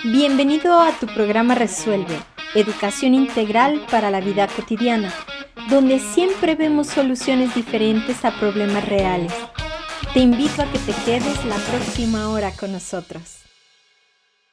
Bienvenido a tu programa Resuelve, educación integral para la vida cotidiana, donde siempre vemos soluciones diferentes a problemas reales. Te invito a que te quedes la próxima hora con nosotros.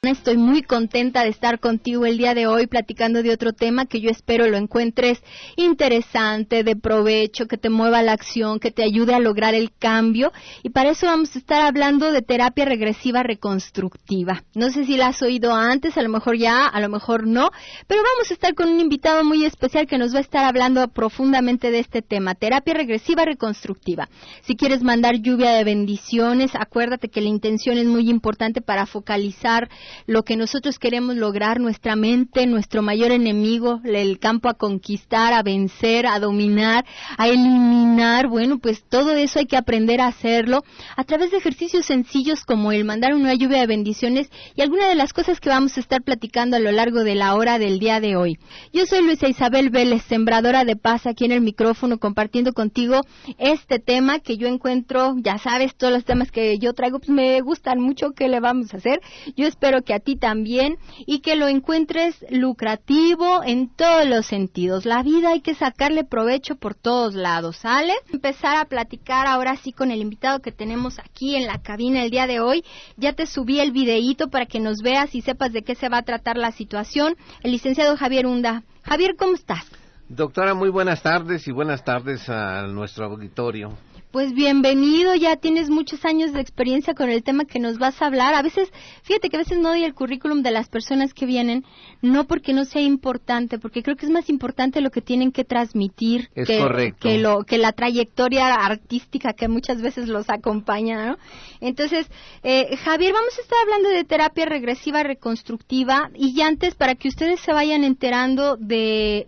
Estoy muy contenta de estar contigo el día de hoy platicando de otro tema que yo espero lo encuentres interesante, de provecho, que te mueva a la acción, que te ayude a lograr el cambio. Y para eso vamos a estar hablando de terapia regresiva reconstructiva. No sé si la has oído antes, a lo mejor ya, a lo mejor no, pero vamos a estar con un invitado muy especial que nos va a estar hablando profundamente de este tema, terapia regresiva reconstructiva. Si quieres mandar lluvia de bendiciones, acuérdate que la intención es muy importante para focalizar lo que nosotros queremos lograr, nuestra mente, nuestro mayor enemigo, el campo a conquistar, a vencer, a dominar, a eliminar. Bueno, pues todo eso hay que aprender a hacerlo a través de ejercicios sencillos como el mandar una lluvia de bendiciones y algunas de las cosas que vamos a estar platicando a lo largo de la hora del día de hoy. Yo soy Luisa Isabel Vélez, sembradora de paz aquí en el micrófono, compartiendo contigo este tema que yo encuentro, ya sabes, todos los temas que yo traigo pues me gustan mucho. ¿Qué le vamos a hacer? Yo espero que a ti también y que lo encuentres lucrativo en todos los sentidos. La vida hay que sacarle provecho por todos lados, ¿sale? Empezar a platicar ahora sí con el invitado que tenemos aquí en la cabina el día de hoy. Ya te subí el videíto para que nos veas y sepas de qué se va a tratar la situación. El licenciado Javier Hunda. Javier, ¿cómo estás? Doctora, muy buenas tardes y buenas tardes a nuestro auditorio. Pues bienvenido, ya tienes muchos años de experiencia con el tema que nos vas a hablar. A veces, fíjate que a veces no doy el currículum de las personas que vienen, no porque no sea importante, porque creo que es más importante lo que tienen que transmitir que la trayectoria artística que muchas veces los acompaña, ¿no? Entonces, Javier, vamos a estar hablando de terapia regresiva reconstructiva y antes, para que ustedes se vayan enterando de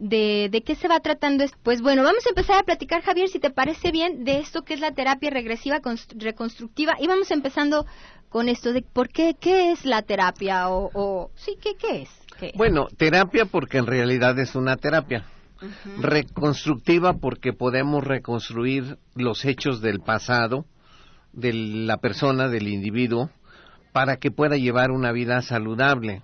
qué se va tratando, pues bueno, vamos a empezar a platicar, Javier, si te parece bien, de esto que es la terapia regresiva reconstructiva, y vamos empezando con esto de por qué es la terapia ¿qué es? Bueno, terapia porque en realidad es una terapia. Uh-huh. Reconstructiva porque podemos reconstruir los hechos del pasado de la persona, del individuo, para que pueda llevar una vida saludable.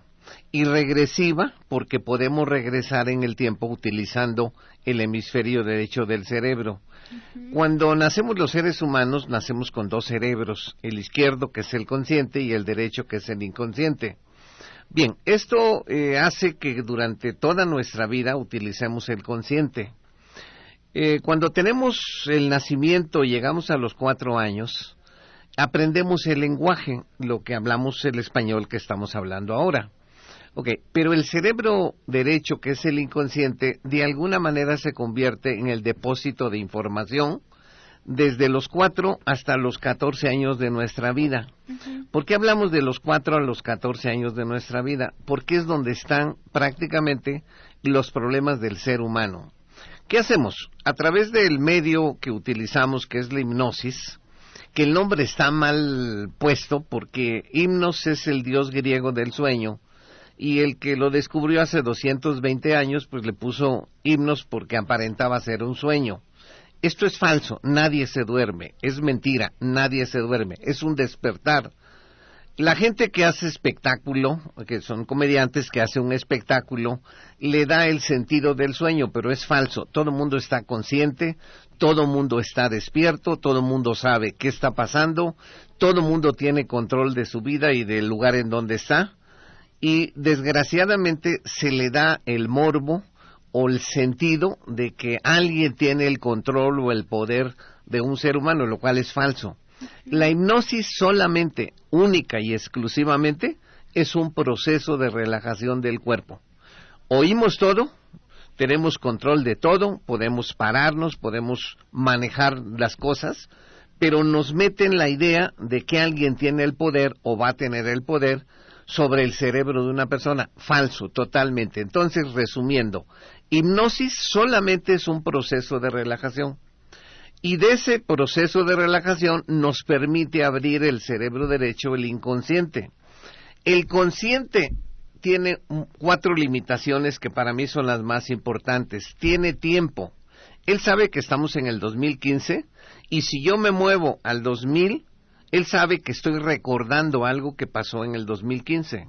Y regresiva porque podemos regresar en el tiempo utilizando el hemisferio derecho del cerebro. Uh-huh. Cuando nacemos los seres humanos, nacemos con dos cerebros, el izquierdo que es el consciente y el derecho que es el inconsciente. Bien, esto hace que durante toda nuestra vida utilicemos el consciente. Cuando tenemos el nacimiento y llegamos a los 4 años, aprendemos el lenguaje, lo que hablamos el español que estamos hablando ahora. Okay, pero el cerebro derecho, que es el inconsciente, de alguna manera se convierte en el depósito de información desde los 4 hasta los 14 años de nuestra vida. Uh-huh. ¿Por qué hablamos de los 4 a los 14 años de nuestra vida? Porque es donde están prácticamente los problemas del ser humano. ¿Qué hacemos? A través del medio que utilizamos, que es la hipnosis, que el nombre está mal puesto porque himnos es el dios griego del sueño, y el que lo descubrió hace 220 años, pues le puso himnos porque aparentaba ser un sueño. Esto es falso, nadie se duerme, es mentira, nadie se duerme, es un despertar. La gente que hace espectáculo, que son comediantes que hacen un espectáculo, le da el sentido del sueño, pero es falso. Todo el mundo está consciente, todo el mundo está despierto, todo el mundo sabe qué está pasando, todo el mundo tiene control de su vida y del lugar en donde está. Y desgraciadamente se le da el morbo o el sentido de que alguien tiene el control o el poder de un ser humano, lo cual es falso. La hipnosis solamente, única y exclusivamente, es un proceso de relajación del cuerpo. Oímos todo, tenemos control de todo, podemos pararnos, podemos manejar las cosas, pero nos meten la idea de que alguien tiene el poder o va a tener el poder sobre el cerebro de una persona. Falso, totalmente. Entonces, resumiendo, hipnosis solamente es un proceso de relajación. Y de ese proceso de relajación nos permite abrir el cerebro derecho, el inconsciente. El consciente tiene 4 limitaciones que para mí son las más importantes. Tiene tiempo. Él sabe que estamos en el 2015 y si yo me muevo al 2000, él sabe que estoy recordando algo que pasó en el 2015.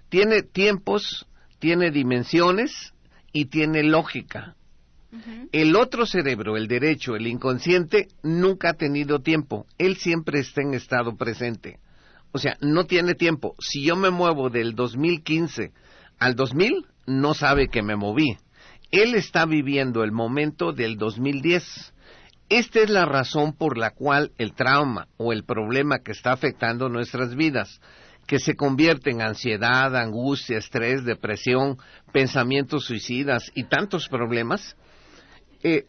Tiene tiempos, tiene dimensiones y tiene lógica. El otro cerebro, el derecho, el inconsciente, nunca ha tenido tiempo. Él siempre está en estado presente. O sea, no tiene tiempo. Si yo me muevo del 2015 al 2000, no sabe que me moví. Él está viviendo el momento del 2010. Esta es la razón por la cual el trauma o el problema que está afectando nuestras vidas, que se convierte en ansiedad, angustia, estrés, depresión, pensamientos suicidas y tantos problemas,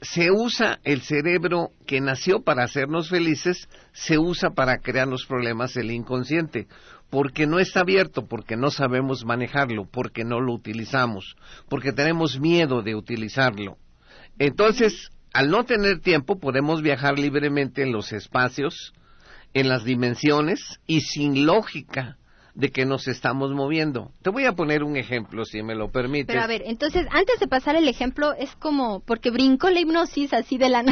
se usa el cerebro que nació para hacernos felices, se usa para crearnos problemas el inconsciente, porque no está abierto, porque no sabemos manejarlo, porque no lo utilizamos, porque tenemos miedo de utilizarlo. Entonces, al no tener tiempo, podemos viajar libremente en los espacios, en las dimensiones y sin lógica de que nos estamos moviendo. Te voy a poner un ejemplo, si me lo permites. Pero a ver, entonces, antes de pasar el ejemplo, es como, porque brincó la hipnosis así de la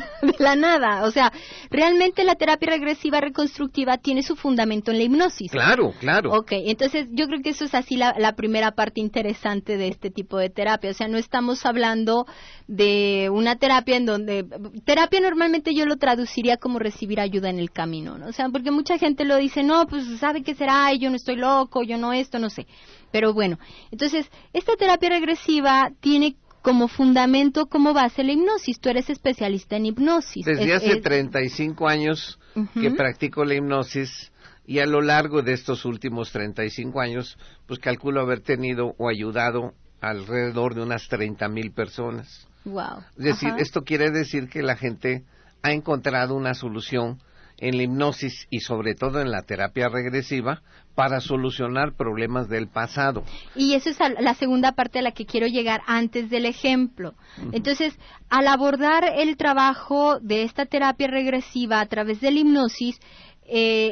nada. O sea, realmente la terapia regresiva reconstructiva tiene su fundamento en la hipnosis. Claro, claro. Ok, entonces yo creo que eso es así la primera parte interesante de este tipo de terapia. O sea, no estamos hablando de una terapia en donde... Terapia normalmente yo lo traduciría como recibir ayuda en el camino, ¿no? O sea, porque mucha gente lo dice, no, pues, ¿sabe qué será? Y yo no estoy loco, yo no esto, no sé. Pero bueno, entonces, esta terapia regresiva tiene como fundamento, como base la hipnosis. Tú eres especialista en hipnosis. Desde hace 35 años que practico la hipnosis, y a lo largo de estos últimos 35 años, pues calculo haber tenido o ayudado alrededor de unas 30,000 personas. Wow. Es decir, esto quiere decir que la gente ha encontrado una solución en la hipnosis y sobre todo en la terapia regresiva para solucionar problemas del pasado. Y eso es la segunda parte a la que quiero llegar antes del ejemplo. Entonces, al abordar el trabajo de esta terapia regresiva a través de la hipnosis,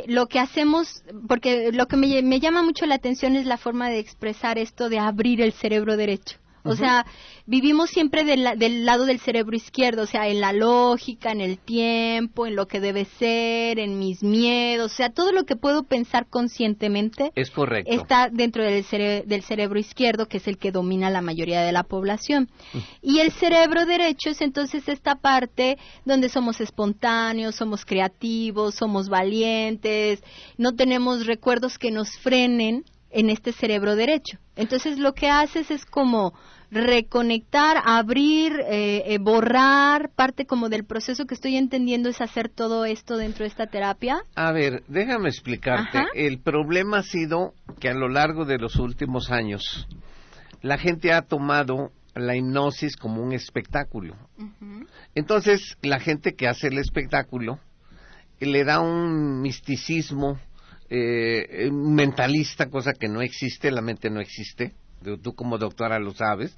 lo que hacemos, porque lo que me llama mucho la atención es la forma de expresar esto de abrir el cerebro derecho. O sea, vivimos siempre del lado del cerebro izquierdo, o sea, en la lógica, en el tiempo, en lo que debe ser, en mis miedos, o sea, todo lo que puedo pensar conscientemente es correcto. Está dentro del cerebro izquierdo, que es el que domina la mayoría de la población. Y el cerebro derecho es entonces esta parte donde somos espontáneos, somos creativos, somos valientes, no tenemos recuerdos que nos frenen en este cerebro derecho. Entonces lo que haces es como reconectar, abrir, borrar, parte como del proceso que estoy entendiendo es hacer todo esto dentro de esta terapia. A ver, déjame explicarte. El problema ha sido que a lo largo de los últimos años la gente ha tomado la hipnosis como un espectáculo. Entonces la gente que hace el espectáculo le da un misticismo mentalista, cosa que no existe, la mente no existe. Tú como doctora lo sabes.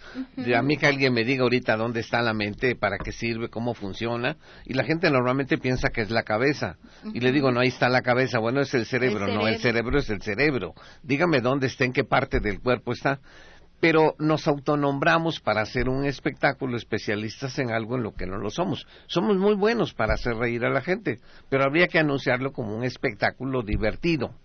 A mí que alguien me diga ahorita dónde está la mente, para qué sirve, cómo funciona, y la gente normalmente piensa que es la cabeza, y le digo, no, ahí está la cabeza. Bueno, es el cerebro. No, el cerebro es el cerebro. Dígame dónde está, en qué parte del cuerpo está. Pero nos autonombramos para hacer un espectáculo, especialistas en algo en lo que no lo somos. Somos muy buenos para hacer reír a la gente, pero habría que anunciarlo como un espectáculo divertido.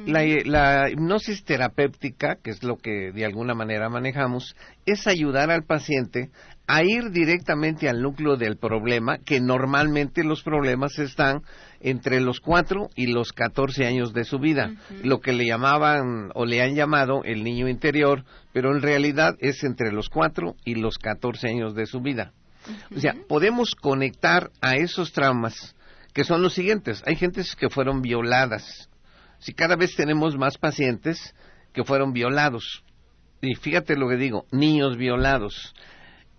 La hipnosis terapéutica, que es lo que de alguna manera manejamos, es ayudar al paciente a ir directamente al núcleo del problema, que normalmente los problemas están entre los 4 y los 14 años de su vida, lo que le llamaban o le han llamado el niño interior, pero en realidad es entre los 4 y los 14 años de su vida. O sea, podemos conectar a esos traumas, que son los siguientes. Hay gentes que fueron violadas. Si cada vez tenemos más pacientes que fueron violados, y fíjate lo que digo, niños violados.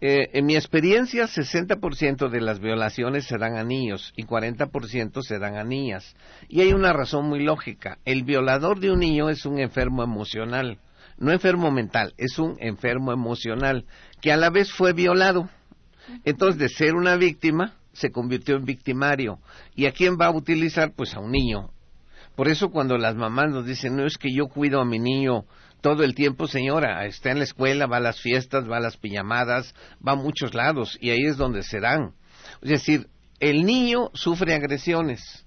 En mi experiencia, 60% de las violaciones se dan a niños y 40% se dan a niñas. Y hay una razón muy lógica. El violador de un niño es un enfermo emocional, no enfermo mental, es un enfermo emocional, que a la vez fue violado. Entonces, de ser una víctima, se convirtió en victimario. ¿Y a quién va a utilizar? Pues a un niño. Por eso cuando las mamás nos dicen, no, es que yo cuido a mi niño todo el tiempo, señora, está en la escuela, va a las fiestas, va a las pijamadas, va a muchos lados, y ahí es donde se dan. Es decir, el niño sufre agresiones,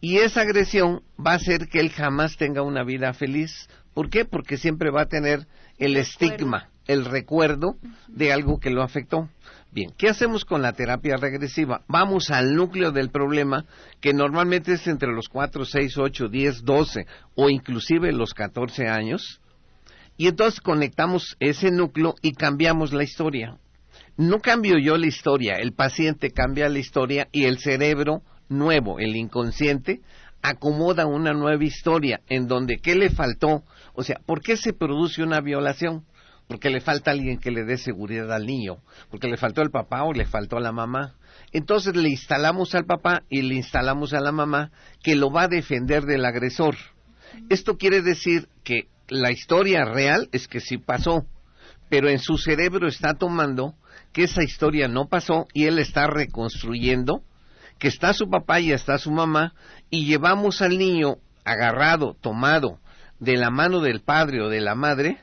y esa agresión va a hacer que él jamás tenga una vida feliz, ¿Por qué? Porque siempre va a tener el estigma, el recuerdo de algo que lo afectó. Bien, ¿qué hacemos con la terapia regresiva? Vamos al núcleo del problema, que normalmente es entre los 4, 6, 8, 10, 12 o inclusive los 14 años, y entonces conectamos ese núcleo y cambiamos la historia. No cambio yo la historia, el paciente cambia la historia y el cerebro nuevo, el inconsciente, acomoda una nueva historia en donde ¿qué le faltó? O sea, ¿por qué se produce una violación? Porque le falta alguien que le dé seguridad al niño, porque le faltó el papá o le faltó a la mamá. Entonces le instalamos al papá y le instalamos a la mamá que lo va a defender del agresor. Esto quiere decir que la historia real es que sí pasó, pero en su cerebro está tomando que esa historia no pasó y él está reconstruyendo que está su papá y está su mamá, y llevamos al niño agarrado, tomado de la mano del padre o de la madre,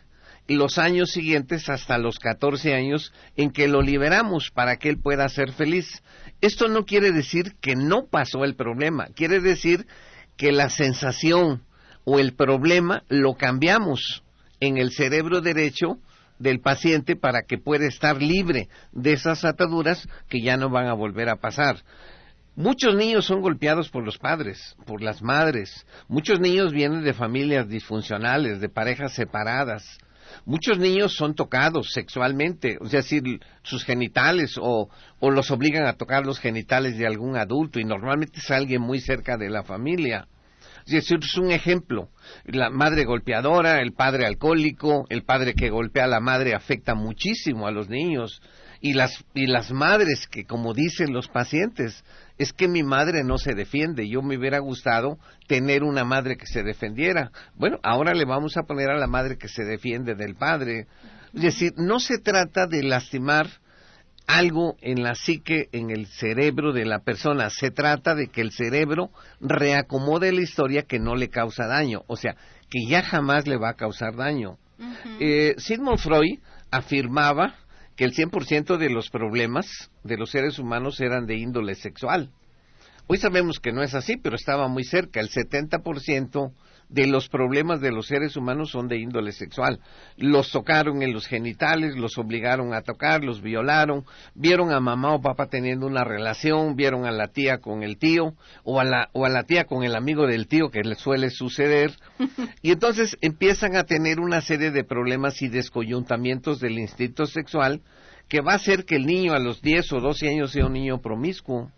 y los años siguientes hasta los 14 años en que lo liberamos para que él pueda ser feliz. Esto no quiere decir que no pasó el problema, quiere decir que la sensación o el problema lo cambiamos en el cerebro derecho del paciente para que pueda estar libre de esas ataduras que ya no van a volver a pasar. Muchos niños son golpeados por los padres, por las madres. Muchos niños vienen de familias disfuncionales, de parejas separadas. Muchos niños son tocados sexualmente, es decir, sus genitales o los obligan a tocar los genitales de algún adulto y normalmente es alguien muy cerca de la familia. Es decir, es un ejemplo. La madre golpeadora, el padre alcohólico, el padre que golpea a la madre afecta muchísimo a los niños. Y las madres que, como dicen los pacientes, es que mi madre no se defiende, yo me hubiera gustado tener una madre que se defendiera. Bueno, ahora le vamos a poner a la madre que se defiende del padre. Es decir, no se trata de lastimar algo en la psique, en el cerebro de la persona, se trata de que el cerebro reacomode la historia que no le causa daño, o sea, que ya jamás le va a causar daño. Sigmund Freud afirmaba que el 100% de los problemas de los seres humanos eran de índole sexual. Hoy sabemos que no es así, pero estaba muy cerca. El 70% de los problemas de los seres humanos son de índole sexual. Los tocaron en los genitales, los obligaron a tocar, los violaron, vieron a mamá o papá teniendo una relación, vieron a la tía con el tío, o a la tía con el amigo del tío, que les suele suceder, y entonces empiezan a tener una serie de problemas y descoyuntamientos del instinto sexual, que va a hacer que el niño a los 10 o 12 años sea un niño promiscuo.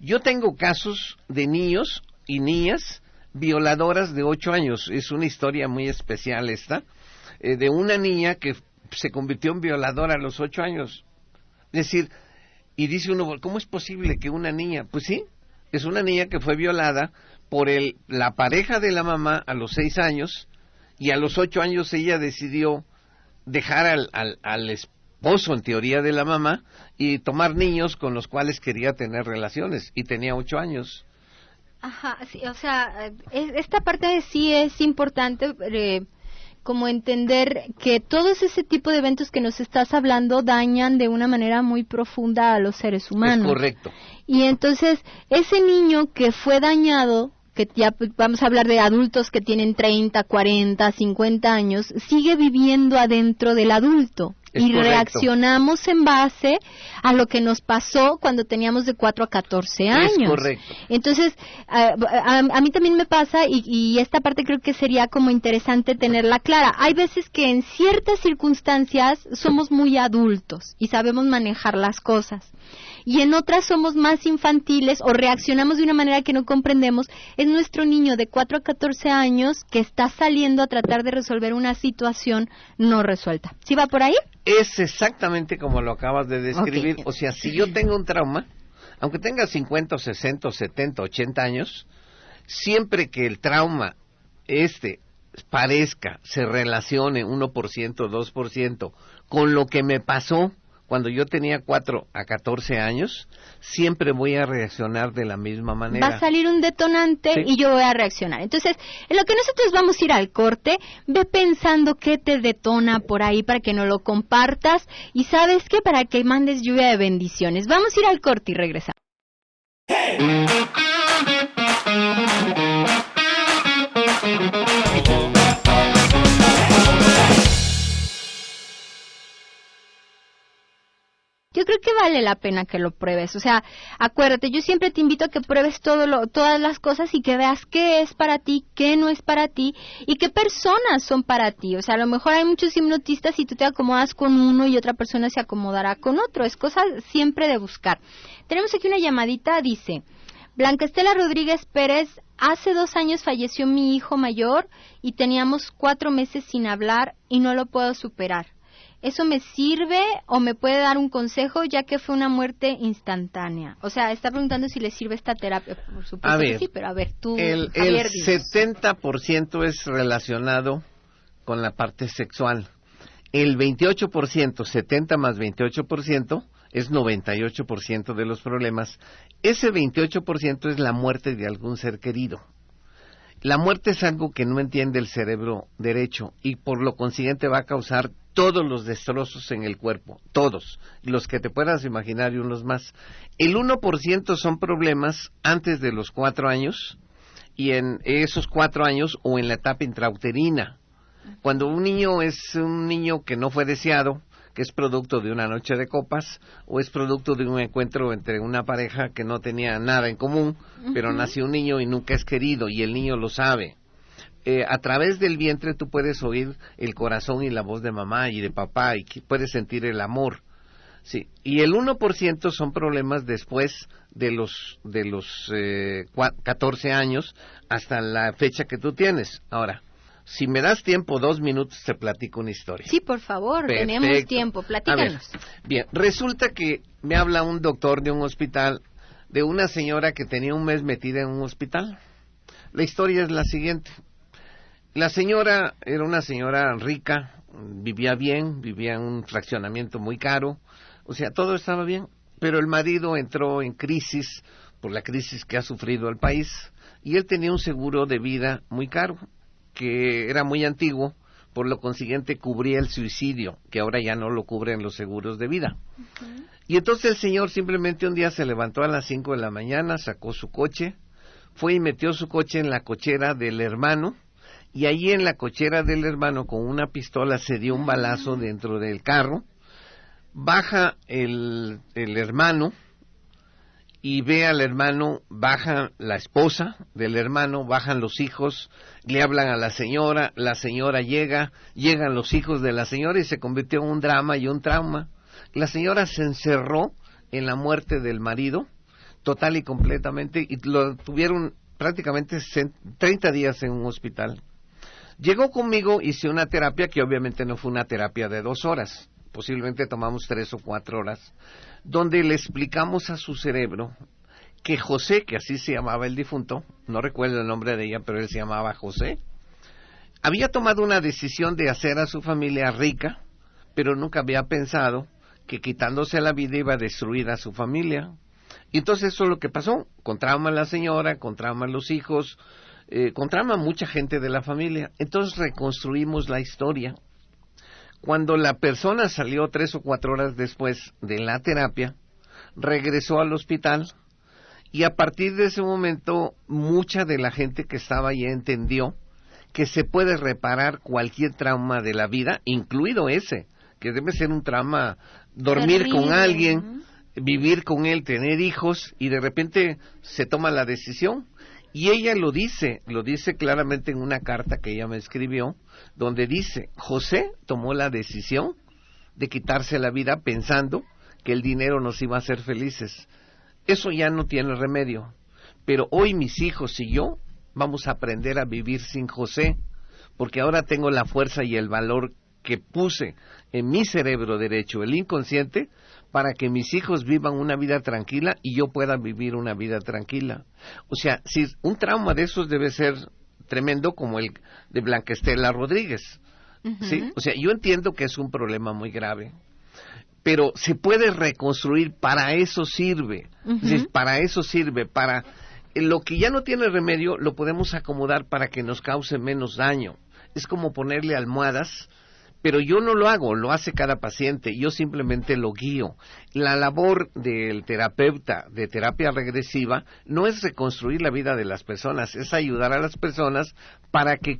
Yo tengo casos de niños y niñas violadoras de 8 años, es una historia muy especial esta, de una niña que se convirtió en violadora a los 8 años. Es decir, y dice uno, ¿cómo es posible que una niña? Pues sí, es una niña que fue violada por la pareja de la mamá a los 6 años, y a los 8 años ella decidió dejar al esposo, en teoría, de la mamá, y tomar niños con los cuales quería tener relaciones, y tenía 8 años. Ajá, sí, o sea, esta parte sí es importante, como entender que todos ese tipo de eventos que nos estás hablando dañan de una manera muy profunda a los seres humanos. Es correcto. Y entonces, ese niño que fue dañado, que ya vamos a hablar de adultos que tienen 30, 40, 50 años, sigue viviendo adentro del adulto. Y correcto. Reaccionamos en base a lo que nos pasó cuando teníamos de 4 a 14 años. Es correcto. Entonces, a mí también me pasa, y esta parte creo que sería como interesante tenerla clara. Hay veces que en ciertas circunstancias somos muy adultos y sabemos manejar las cosas. Y en otras somos más infantiles o reaccionamos de una manera que no comprendemos. Es nuestro niño de 4 a 14 años que está saliendo a tratar de resolver una situación no resuelta. ¿Sí va por ahí? Es exactamente como lo acabas de describir. Okay. O sea, si yo tengo un trauma, aunque tenga 50, 60, 70, 80 años, siempre que el trauma parezca, se relacione 1%, 2% con lo que me pasó cuando yo tenía 4 a 14 años, siempre voy a reaccionar de la misma manera. Va a salir un detonante, sí, y yo voy a reaccionar. Entonces, en lo que nosotros vamos a ir al corte, ve pensando qué te detona por ahí para que nos lo compartas, y ¿sabes qué? Para que mandes lluvia de bendiciones. Vamos a ir al corte y regresamos. creo que vale la pena que lo pruebes. O sea, acuérdate, yo siempre te invito a que pruebes todas las cosas y que veas qué es para ti, qué no es para ti y qué personas son para ti. O sea, a lo mejor hay muchos hipnotistas y tú te acomodas con uno y otra persona se acomodará con otro. Es cosa siempre de buscar. Tenemos aquí una llamadita, dice: Blanca Estela Rodríguez Pérez, hace 2 años falleció mi hijo mayor y teníamos 4 meses sin hablar y no lo puedo superar. ¿Eso me sirve o me puede dar un consejo, ya que fue una muerte instantánea? O sea, está preguntando si le sirve esta terapia. Por supuesto que sí, pero a ver, tú, el Javier, 70% es relacionado con la parte sexual. El 28%, 70 más 28%, es 98% de los problemas. Ese 28% es la muerte de algún ser querido. La muerte es algo que no entiende el cerebro derecho y por lo consiguiente va a causar todos los destrozos en el cuerpo, todos, los que te puedas imaginar y unos más. El 1% son problemas antes de los 4 años y en esos 4 años o en la etapa intrauterina. Cuando un niño es un niño que no fue deseado, que es producto de una noche de copas o es producto de un encuentro entre una pareja que no tenía nada en común, pero nació un niño y nunca es querido y el niño lo sabe. A través del vientre tú puedes oír el corazón y la voz de mamá y de papá y puedes sentir el amor. Sí, y el 1% son problemas después de los 14 años hasta la fecha que tú tienes. Ahora, si me das tiempo, 2 minutos, te platico una historia. Sí, por favor, Perfecto. Tenemos tiempo, platícanos. Bien, resulta que me habla un doctor de un hospital de una señora que tenía un mes metida en un hospital. La historia es la siguiente. La señora era una señora rica, vivía bien, vivía en un fraccionamiento muy caro, o sea, todo estaba bien, pero el marido entró en crisis por la crisis que ha sufrido el país y él tenía un seguro de vida muy caro, que era muy antiguo, por lo consiguiente cubría el suicidio, que ahora ya no lo cubren los seguros de vida. Y entonces el señor simplemente un día se levantó a las 5 de la mañana, sacó su coche, fue y metió su coche en la cochera del hermano, y allí en la cochera del hermano con una pistola se dio un balazo dentro del carro, baja el hermano y ve al hermano, baja la esposa del hermano, bajan los hijos, le hablan a la señora llegan los hijos de la señora y se convirtió en un drama y un trauma. La señora se encerró en la muerte del marido, total y completamente, y lo tuvieron prácticamente 30 días en un hospital. Llegó conmigo, hice una terapia que obviamente no fue una terapia de 2 horas, posiblemente tomamos 3 o 4 horas, donde le explicamos a su cerebro que José, que así se llamaba el difunto, no recuerdo el nombre de ella, pero él se llamaba José, había tomado una decisión de hacer a su familia rica, pero nunca había pensado que quitándose la vida iba a destruir a su familia. Y entonces eso es lo que pasó, con trauma la señora, con trauma los hijos, con trauma mucha gente de la familia. Entonces reconstruimos la historia. Cuando la persona salió 3 o 4 horas después de la terapia, regresó al hospital y a partir de ese momento mucha de la gente que estaba allí entendió que se puede reparar cualquier trauma de la vida, incluido ese, que debe ser un trauma, dormir terrible con alguien, vivir con él, tener hijos y de repente se toma la decisión. Y ella lo dice claramente en una carta que ella me escribió, donde dice, José tomó la decisión de quitarse la vida pensando que el dinero nos iba a hacer felices. Eso ya no tiene remedio, pero hoy mis hijos y yo vamos a aprender a vivir sin José, porque ahora tengo la fuerza y el valor que puse en mi cerebro derecho, el inconsciente, para que mis hijos vivan una vida tranquila y yo pueda vivir una vida tranquila. O sea, si un trauma de esos debe ser tremendo como el de Blanca Estela Rodríguez. ¿Sí? O sea, yo entiendo que es un problema muy grave, pero se puede reconstruir, para eso sirve. ¿Sí? Para eso sirve, para lo que ya no tiene remedio lo podemos acomodar para que nos cause menos daño. Es como ponerle almohadas, pero yo no lo hago, lo hace cada paciente, yo simplemente lo guío. La labor del terapeuta de terapia regresiva no es reconstruir la vida de las personas, es ayudar a las personas para que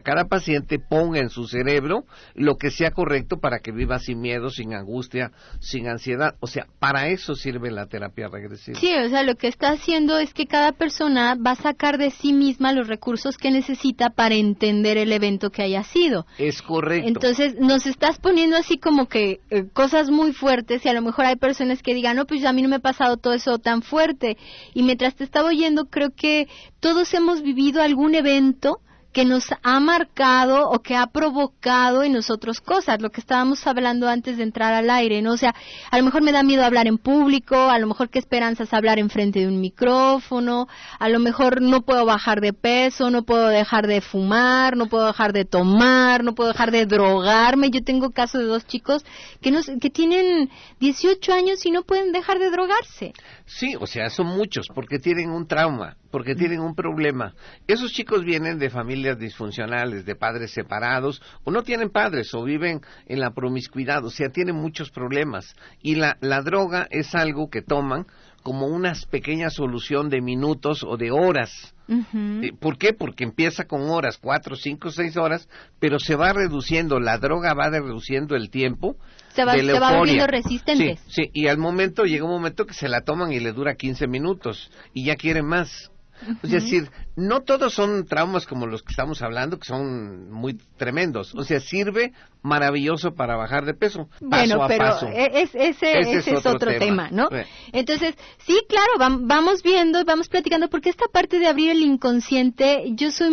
cada paciente ponga en su cerebro lo que sea correcto para que viva sin miedo, sin angustia, sin ansiedad. O sea, para eso sirve la terapia regresiva. Sí, o sea, lo que está haciendo es que cada persona va a sacar de sí misma los recursos que necesita para entender el evento que haya sido. Es correcto. Entonces, nos estás poniendo así como que cosas muy fuertes, y a lo mejor hay personas que digan, no, pues a mí no me ha pasado todo eso tan fuerte. Y mientras te estaba oyendo, creo que todos hemos vivido algún evento que nos ha marcado o que ha provocado en nosotros cosas, lo que estábamos hablando antes de entrar al aire, ¿no? O sea, a lo mejor me da miedo hablar en público, a lo mejor qué esperanzas hablar enfrente de un micrófono, a lo mejor no puedo bajar de peso, no puedo dejar de fumar, no puedo dejar de tomar, no puedo dejar de drogarme. Yo tengo caso de 2 chicos que tienen 18 años y no pueden dejar de drogarse. Sí, o sea, son muchos, porque tienen un trauma, porque tienen un problema. Esos chicos vienen de familias disfuncionales, de padres separados, o no tienen padres, o viven en la promiscuidad, o sea, tienen muchos problemas. Y la droga es algo que toman como una pequeña solución de minutos o de horas. Uh-huh. ¿Por qué? Porque empieza con horas, 4, 5, 6 horas, pero se va reduciendo, la droga va reduciendo el tiempo. Se va volviendo resistente. Sí, y llega un momento que se la toman y le dura 15 minutos, y ya quieren más. Uh-huh. Es decir, no todos son traumas como los que estamos hablando, que son muy tremendos. O sea, sirve maravilloso para bajar de peso, paso a paso. Ese es otro tema, ¿no? Entonces, sí, claro, vamos viendo, vamos platicando, porque esta parte de abrir el inconsciente, yo soy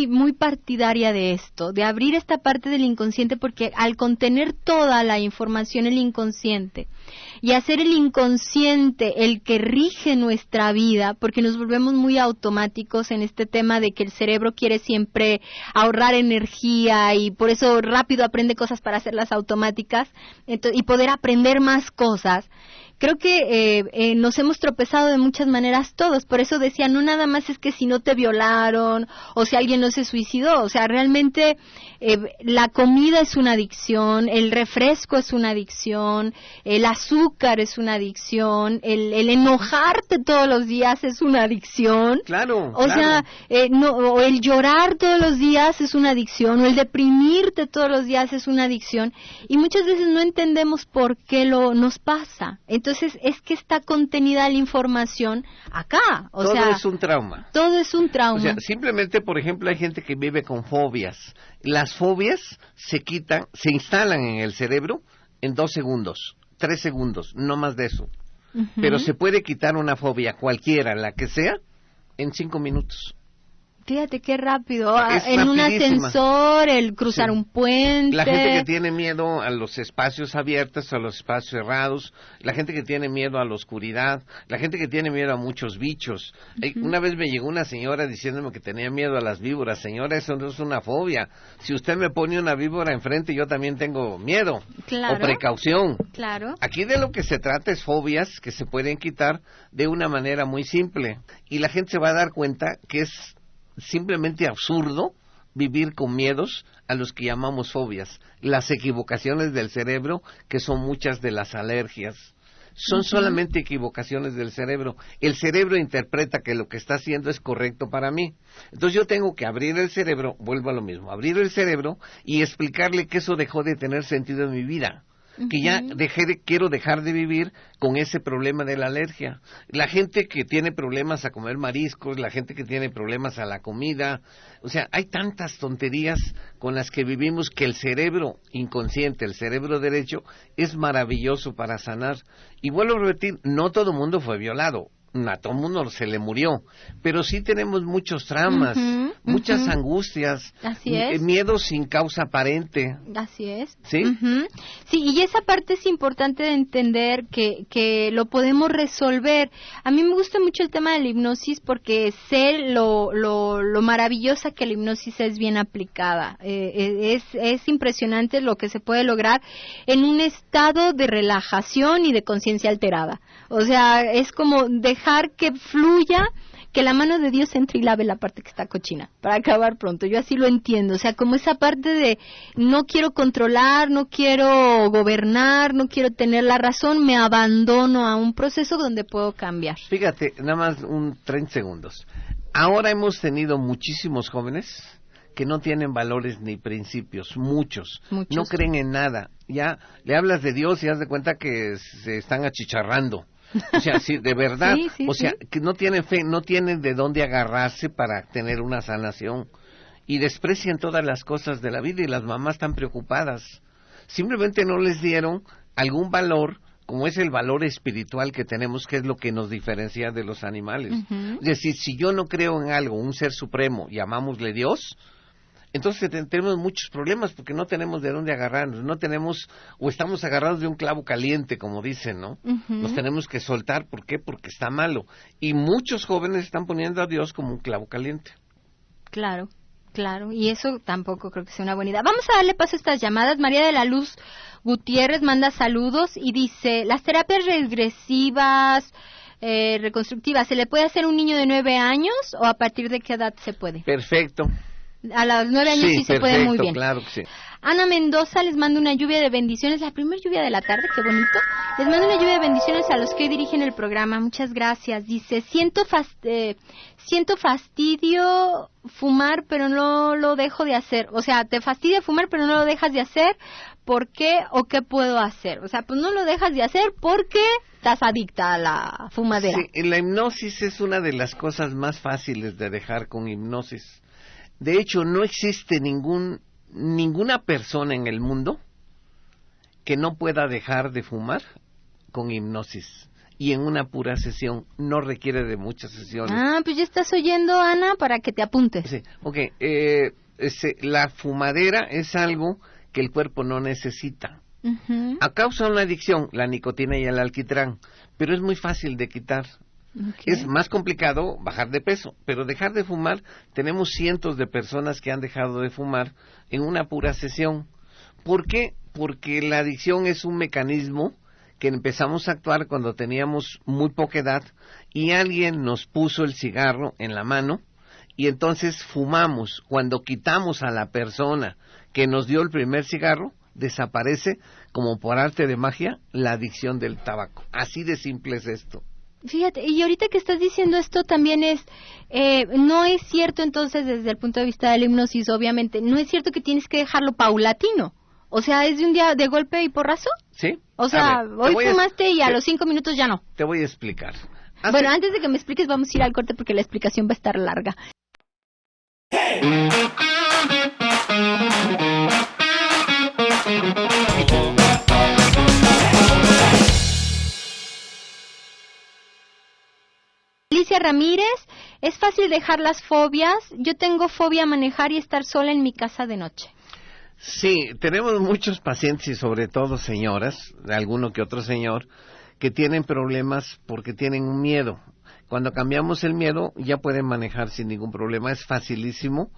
muy partidaria de esto, de abrir esta parte del inconsciente, porque al contener toda la información el inconsciente, y hacer el inconsciente el que rige nuestra vida, porque nos volvemos muy automáticos en este tema de que el cerebro quiere siempre ahorrar energía y por eso rápido aprende cosas para hacerlas automáticas y poder aprender más cosas. Creo que nos hemos tropezado de muchas maneras todos, por eso decía, no nada más es que si no te violaron o si alguien no se suicidó, o sea, realmente la comida es una adicción, el refresco es una adicción, el azúcar es una adicción, el enojarte todos los días es una adicción. Claro. O sea, o el llorar todos los días es una adicción, o el deprimirte todos los días es una adicción, y muchas veces no entendemos por qué nos pasa. Entonces, es que está contenida la información acá. Todo es un trauma. Todo es un trauma. O sea, simplemente, por ejemplo, hay gente que vive con fobias. Las fobias se instalan en el cerebro en 2 segundos, 3 segundos, no más de eso. Uh-huh. Pero se puede quitar una fobia, cualquiera, la que sea, en 5 minutos. Fíjate qué rápido, en un ascensor, el cruzar un puente. La gente que tiene miedo a los espacios abiertos, a los espacios cerrados, la gente que tiene miedo a la oscuridad, la gente que tiene miedo a muchos bichos. Uh-huh. Una vez me llegó una señora diciéndome que tenía miedo a las víboras. Señora, eso no es una fobia. Si usted me pone una víbora enfrente, yo también tengo miedo. Claro. O precaución. Claro. Aquí de lo que se trata es fobias que se pueden quitar de una manera muy simple. Y la gente se va a dar cuenta que es simplemente absurdo vivir con miedos a los que llamamos fobias, las equivocaciones del cerebro, que son muchas de las alergias. Son solamente equivocaciones del cerebro. El cerebro interpreta que lo que está haciendo es correcto para mí. Entonces yo tengo que abrir el cerebro, vuelvo a lo mismo, abrir el cerebro y explicarle que eso dejó de tener sentido en mi vida. Que ya quiero dejar de vivir con ese problema de la alergia. La gente que tiene problemas a comer mariscos, la gente que tiene problemas a la comida, o sea, hay tantas tonterías con las que vivimos que el cerebro inconsciente, el cerebro derecho, es maravilloso para sanar. Y vuelvo a repetir, no todo el mundo fue violado. A todo el mundo se le murió, pero sí tenemos muchos traumas, muchas angustias, así es. Miedo sin causa aparente. Así es. ¿Sí? Sí, y esa parte es importante de entender que lo podemos resolver. A mí me gusta mucho el tema de la hipnosis porque sé lo maravillosa que la hipnosis es bien aplicada. Es impresionante lo que se puede lograr en un estado de relajación y de conciencia alterada. O sea, es como dejar que fluya, que la mano de Dios entre y lave la parte que está cochina, para acabar pronto. Yo así lo entiendo, o sea, como esa parte de no quiero controlar, no quiero gobernar, no quiero tener la razón, me abandono a un proceso donde puedo cambiar. Fíjate, nada más un 30 segundos. Ahora hemos tenido muchísimos jóvenes que no tienen valores ni principios, muchos. No creen en nada. Ya le hablas de Dios y haz de cuenta que se están achicharrando. O sea, sí, de verdad, que no tienen fe, no tienen de dónde agarrarse para tener una sanación. Y desprecian todas las cosas de la vida y las mamás están preocupadas. Simplemente no les dieron algún valor, como es el valor espiritual que tenemos, que es lo que nos diferencia de los animales. Es decir, si yo no creo en algo, un ser supremo, llamámosle Dios, entonces tenemos muchos problemas porque no tenemos de dónde agarrarnos, no tenemos, o estamos agarrados de un clavo caliente, como dicen, ¿no? Nos tenemos que soltar, ¿por qué? Porque está malo. Y muchos jóvenes están poniendo a Dios como un clavo caliente. Claro, y eso tampoco creo que sea una buena idea. Vamos a darle paso a estas llamadas. María de la Luz Gutiérrez manda saludos y dice, las terapias regresivas, reconstructivas, ¿se le puede hacer a un niño de 9 años o a partir de qué edad se puede? Perfecto. A los 9 años sí se puede muy bien. Claro que sí. Ana Mendoza les manda una lluvia de bendiciones, la primera lluvia de la tarde, qué bonito. Les mando una lluvia de bendiciones a los que dirigen el programa, muchas gracias. Dice, siento fastidio fumar, pero no lo dejo de hacer. O sea, te fastidia fumar, pero no lo dejas de hacer. ¿Por qué o qué puedo hacer? O sea, pues no lo dejas de hacer porque estás adicta a la fumadera. Sí, la hipnosis es una de las cosas más fáciles de dejar con hipnosis. De hecho, no existe ninguna persona en el mundo que no pueda dejar de fumar con hipnosis. Y en una pura sesión, no requiere de muchas sesiones. Ah, pues ya estás oyendo, Ana, para que te apuntes. Sí, la fumadera es algo que el cuerpo no necesita. A causa de una adicción, la nicotina y el alquitrán, pero es muy fácil de quitar. Es más complicado bajar de peso, pero dejar de fumar, tenemos cientos de personas que han dejado de fumar en una pura sesión. ¿Por qué? Porque la adicción es un mecanismo que empezamos a actuar cuando teníamos muy poca edad y alguien nos puso el cigarro en la mano y entonces fumamos. Cuando quitamos a la persona que nos dio el primer cigarro, desaparece como por arte de magia la adicción del tabaco. Así de simple es esto. Fíjate, y ahorita que estás diciendo esto también es, no es cierto entonces desde el punto de vista de la hipnosis, obviamente, no es cierto que tienes que dejarlo paulatino, o sea, es de un día de golpe y porrazo. Sí. O sea, hoy fumaste y a los 5 minutos ya no. Te voy a explicar. Bueno, antes de que me expliques vamos a ir al corte porque la explicación va a estar larga. Alicia Ramírez, es fácil dejar las fobias. Yo tengo fobia a manejar y estar sola en mi casa de noche. Sí, tenemos muchos pacientes y sobre todo señoras, alguno que otro señor, que tienen problemas porque tienen un miedo. Cuando cambiamos el miedo ya pueden manejar sin ningún problema. Es facilísimo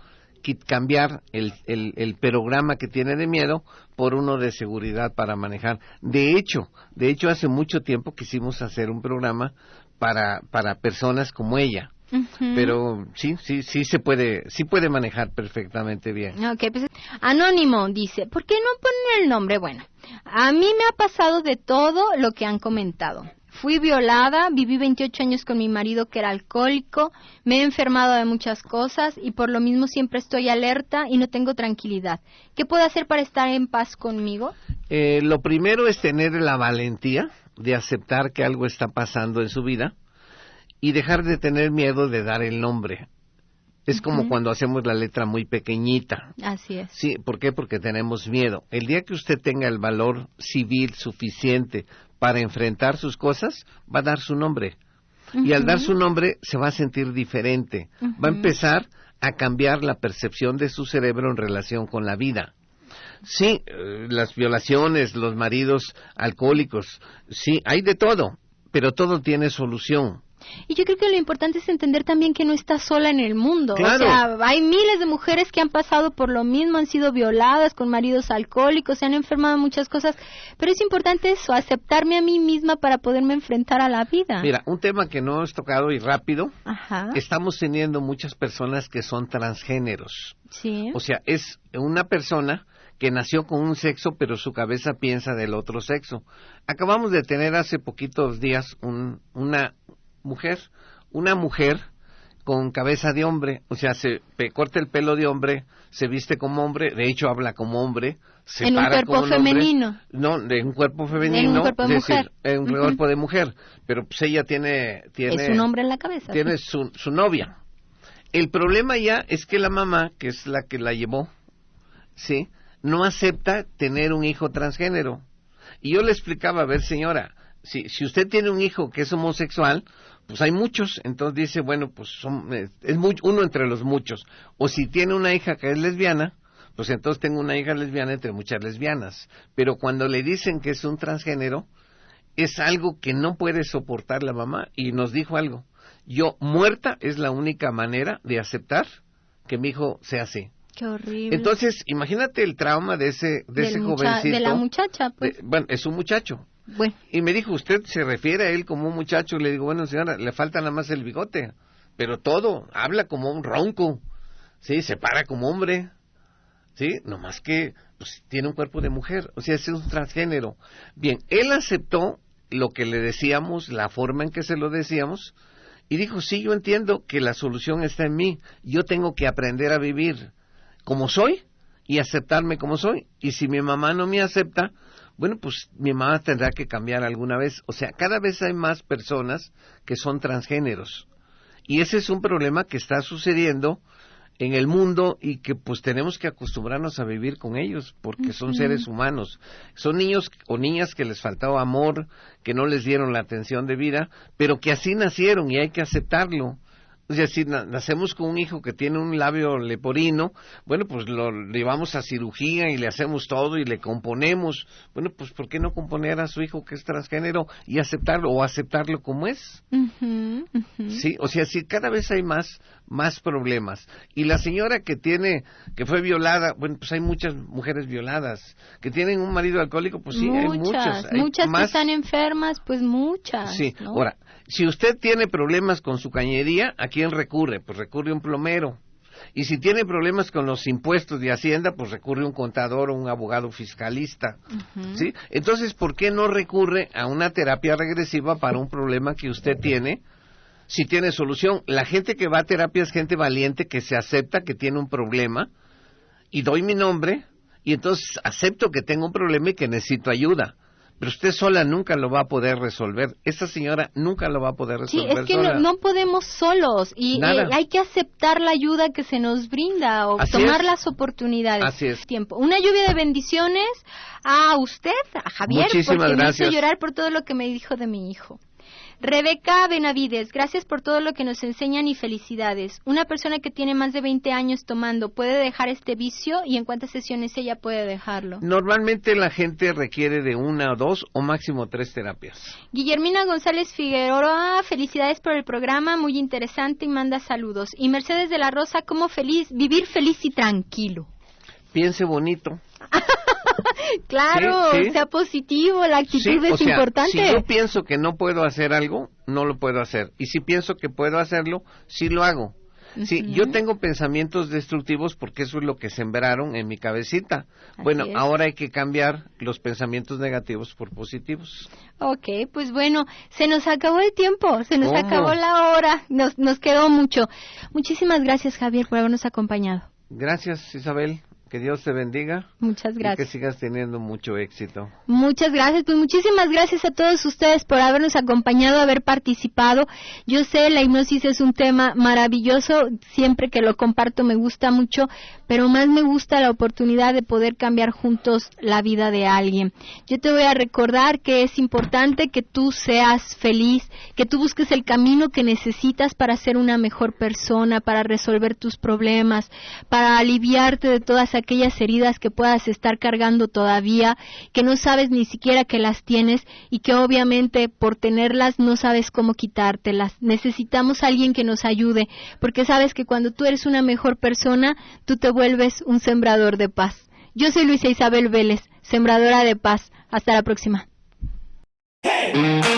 cambiar el programa que tiene de miedo por uno de seguridad para manejar. De hecho, hace mucho tiempo quisimos hacer un programa para personas como ella. Pero sí se puede manejar perfectamente bien. Okay, pues Anónimo dice, ¿por qué no ponen el nombre? Bueno, a mí me ha pasado de todo lo que han comentado. Fui violada, viví 28 años con mi marido que era alcohólico, me he enfermado de muchas cosas y por lo mismo siempre estoy alerta y no tengo tranquilidad. ¿Qué puedo hacer para estar en paz conmigo? Lo primero es tener la valentía de aceptar que algo está pasando en su vida y dejar de tener miedo de dar el nombre. Es como cuando hacemos la letra muy pequeñita. Así es. Sí, ¿por qué? Porque tenemos miedo. El día que usted tenga el valor civil suficiente para enfrentar sus cosas, va a dar su nombre. Y al dar su nombre se va a sentir diferente. Va a empezar a cambiar la percepción de su cerebro en relación con la vida. Sí, las violaciones, los maridos alcohólicos, sí, hay de todo, pero todo tiene solución. Y yo creo que lo importante es entender también que no estás sola en el mundo. Claro. O sea, hay miles de mujeres que han pasado por lo mismo, han sido violadas con maridos alcohólicos, se han enfermado de muchas cosas, pero es importante eso, aceptarme a mí misma para poderme enfrentar a la vida. Mira, un tema que no hemos tocado y rápido, Ajá. estamos teniendo muchas personas que son transgéneros. Sí. O sea, es una persona que nació con un sexo, pero su cabeza piensa del otro sexo. Acabamos de tener hace poquitos días una mujer con cabeza de hombre, o sea, se corta el pelo de hombre, se viste como hombre, de hecho habla como hombre, se en un para cuerpo como un femenino. hombre, no, de un cuerpo femenino, en un cuerpo de mujer. en un cuerpo de mujer, pero pues ella tiene es un hombre en la cabeza. Tiene sí. su novia. El problema ya es que la mamá, que es la que la llevó, sí, no acepta tener un hijo transgénero. Y yo le explicaba, a ver, señora, si usted tiene un hijo que es homosexual, pues hay muchos, entonces dice, bueno, pues es uno entre los muchos. O si tiene una hija que es lesbiana, pues entonces tengo una hija lesbiana entre muchas lesbianas. Pero cuando le dicen que es un transgénero, es algo que no puede soportar la mamá, y nos dijo algo: yo muerta es la única manera de aceptar que mi hijo sea así. Qué horrible. Entonces, imagínate el trauma de ese jovencito. De la muchacha, pues. Bueno, es un muchacho. Bueno. Y me dijo, ¿usted se refiere a él como un muchacho? Le digo, bueno, señora, le falta nada más el bigote, pero todo, habla como un ronco, ¿sí? Se para como hombre, ¿sí? Nomás que pues, tiene un cuerpo de mujer, o sea, es un transgénero. Bien, él aceptó lo que le decíamos, la forma en que se lo decíamos, y dijo, sí, yo entiendo que la solución está en mí, yo tengo que aprender a vivir como soy y aceptarme como soy, y si mi mamá no me acepta, bueno, pues mi mamá tendrá que cambiar alguna vez. O sea, cada vez hay más personas que son transgéneros, y ese es un problema que está sucediendo en el mundo y que pues tenemos que acostumbrarnos a vivir con ellos, porque son seres humanos, son niños o niñas que les faltaba amor, que no les dieron la atención debida, pero que así nacieron y hay que aceptarlo. O sea, si nacemos con un hijo que tiene un labio leporino, bueno, pues lo llevamos a cirugía y le hacemos todo y le componemos. Bueno, pues ¿por qué no componer a su hijo que es transgénero y aceptarlo o aceptarlo como es? Sí, o sea, sí, cada vez hay más problemas. Y la señora que fue violada, bueno, pues hay muchas mujeres violadas. Que tienen un marido alcohólico, pues sí, hay muchas. Muchas que están enfermas, pues muchas. Sí, ¿no? Ahora, si usted tiene problemas con su cañería, ¿a quién recurre? Pues recurre a un plomero. Y si tiene problemas con los impuestos de Hacienda, pues recurre a un contador o un abogado fiscalista. ¿Sí? Entonces, ¿por qué no recurre a una terapia regresiva para un problema que usted tiene? Si tiene solución. La gente que va a terapia es gente valiente que se acepta que tiene un problema y doy mi nombre y entonces acepto que tengo un problema y que necesito ayuda. Pero usted sola nunca lo va a poder resolver. Esa señora nunca lo va a poder resolver. Sí, es que sola. no podemos solos y hay que aceptar la ayuda que se nos brinda o Así tomar es. las oportunidades. Así es. Tiempo. Una lluvia de bendiciones a usted, a Javier, Muchísimas porque gracias. me hizo llorar por todo lo que me dijo de mi hijo. Rebeca Benavides, gracias por todo lo que nos enseñan y felicidades. Una persona que tiene más de 20 años tomando, ¿puede dejar este vicio? ¿Y en cuántas sesiones ella puede dejarlo? Normalmente la gente requiere de 1 o 2 o máximo 3 terapias. Guillermina González Figueroa, felicidades por el programa, muy interesante y manda saludos. Y Mercedes de la Rosa, ¿cómo vivir feliz y tranquilo? Piense bonito. Claro, Sí. sea positivo, la actitud es importante. Si yo pienso que no puedo hacer algo, no lo puedo hacer. Y si pienso que puedo hacerlo, sí lo hago. Sí, yo tengo pensamientos destructivos porque eso es lo que sembraron en mi cabecita. Bueno, ahora hay que cambiar los pensamientos negativos por positivos. Ok, pues bueno, se nos acabó el tiempo, se nos acabó la hora, nos quedó mucho. Muchísimas gracias, Javier, por habernos acompañado. Gracias, Isabel. Que Dios te bendiga. Muchas gracias. Y que sigas teniendo mucho éxito. Muchas gracias. Pues muchísimas gracias a todos ustedes por habernos acompañado, haber participado. Yo sé, la hipnosis es un tema maravilloso. Siempre que lo comparto me gusta mucho, pero más me gusta la oportunidad de poder cambiar juntos la vida de alguien. Yo te voy a recordar que es importante que tú seas feliz, que tú busques el camino que necesitas para ser una mejor persona, para resolver tus problemas, para aliviarte de todas aquellas heridas que puedas estar cargando todavía, que no sabes ni siquiera que las tienes y que obviamente por tenerlas no sabes cómo quitártelas. Necesitamos a alguien que nos ayude, porque sabes que cuando tú eres una mejor persona, tú te vuelves un sembrador de paz. Yo soy Luisa Isabel Vélez, sembradora de paz. Hasta la próxima. Hey!